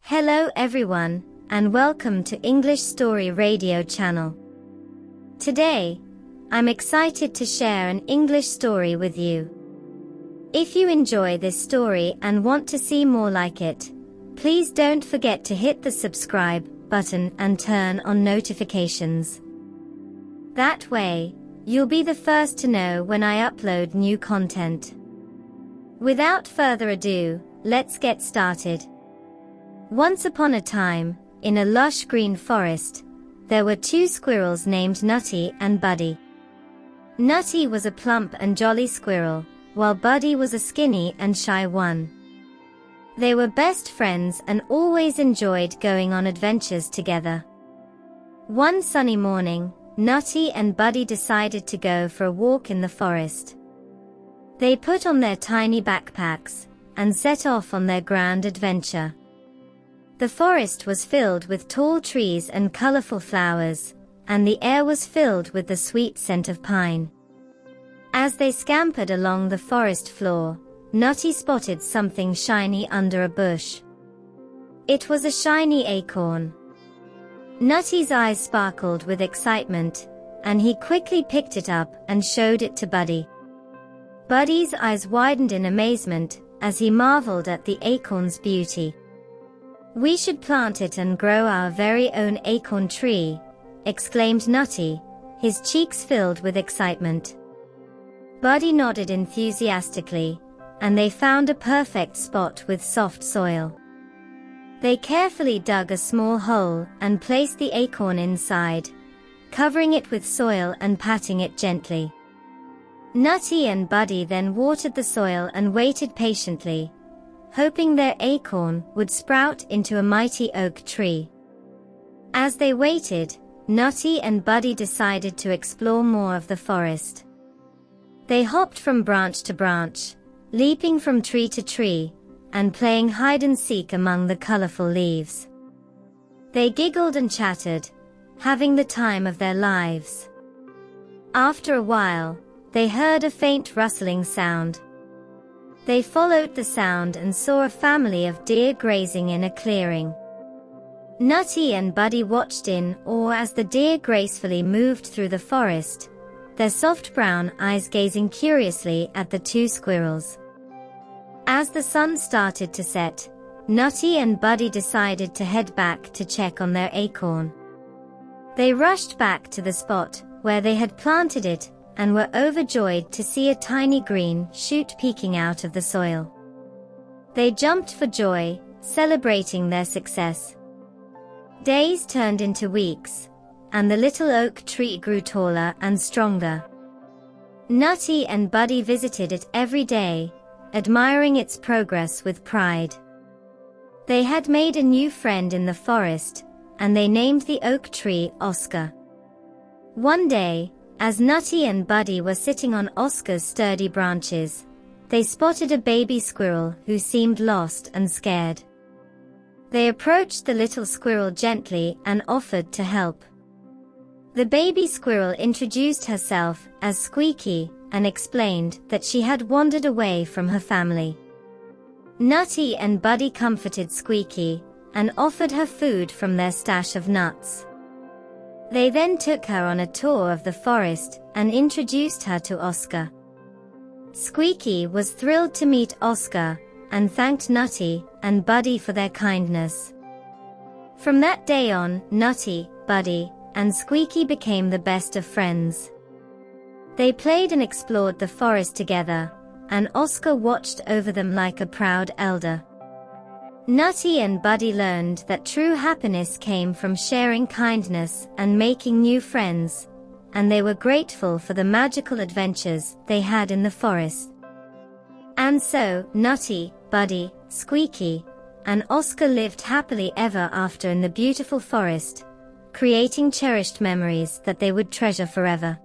Hello everyone, and welcome to English Story Radio channel. Today, I'm excited to share an English story with you. If you enjoy this story and want to see more like it, please don't forget to hit the subscribe button and turn on notifications. That way, you'll be the first to know when I upload new content. Without further ado, let's get started. Once upon a time, in a lush green forest, there were two squirrels named Nutty and Buddy. Nutty was a plump and jolly squirrel, while Buddy was a skinny and shy one. They were best friends and always enjoyed going on adventures together. One sunny morning, Nutty and Buddy decided to go for a walk in the forest. They put on their tiny backpacks and set off on their grand adventure. The forest was filled with tall trees and colorful flowers, and the air was filled with the sweet scent of pine. As they scampered along the forest floor, Nutty spotted something shiny under a bush. It was a shiny acorn. Nutty's eyes sparkled with excitement, and he quickly picked it up and showed it to Buddy. Buddy's eyes widened in amazement as he marveled at the acorn's beauty. "We should plant it and grow our very own acorn tree," exclaimed Nutty, his cheeks filled with excitement. Buddy nodded enthusiastically, and they found a perfect spot with soft soil. They carefully dug a small hole and placed the acorn inside, covering it with soil and patting it gently. Nutty and Buddy then watered the soil and waited patiently, hoping their acorn would sprout into a mighty oak tree. As they waited, Nutty and Buddy decided to explore more of the forest. They hopped from branch to branch, leaping from tree to tree, and playing hide-and-seek among the colorful leaves. They giggled and chattered, having the time of their lives. After a while, they heard a faint rustling sound. They followed the sound and saw a family of deer grazing in a clearing. Nutty and Buddy watched in awe as the deer gracefully moved through the forest, their soft brown eyes gazing curiously at the two squirrels. As the sun started to set, Nutty and Buddy decided to head back to check on their acorn. They rushed back to the spot where they had planted it and were overjoyed to see a tiny green shoot peeking out of the soil. They jumped for joy, celebrating their success. Days turned into weeks, and the little oak tree grew taller and stronger. Nutty and Buddy visited it every day, admiring its progress with pride. They had made a new friend in the forest, and they named the oak tree Oscar. One day, as Nutty and Buddy were sitting on Oscar's sturdy branches, they spotted a baby squirrel who seemed lost and scared. They approached the little squirrel gently and offered to help. The baby squirrel introduced herself as Squeaky and explained that she had wandered away from her family. Nutty and Buddy comforted Squeaky and offered her food from their stash of nuts. They then took her on a tour of the forest and introduced her to Oscar. Squeaky was thrilled to meet Oscar and thanked Nutty and Buddy for their kindness. From that day on, Nutty, Buddy, and Squeaky became the best of friends. They played and explored the forest together, and Oscar watched over them like a proud elder. Nutty and Buddy learned that true happiness came from sharing kindness and making new friends, and they were grateful for the magical adventures they had in the forest. And so, Nutty, Buddy, Squeaky, and Oscar lived happily ever after in the beautiful forest, creating cherished memories that they would treasure forever.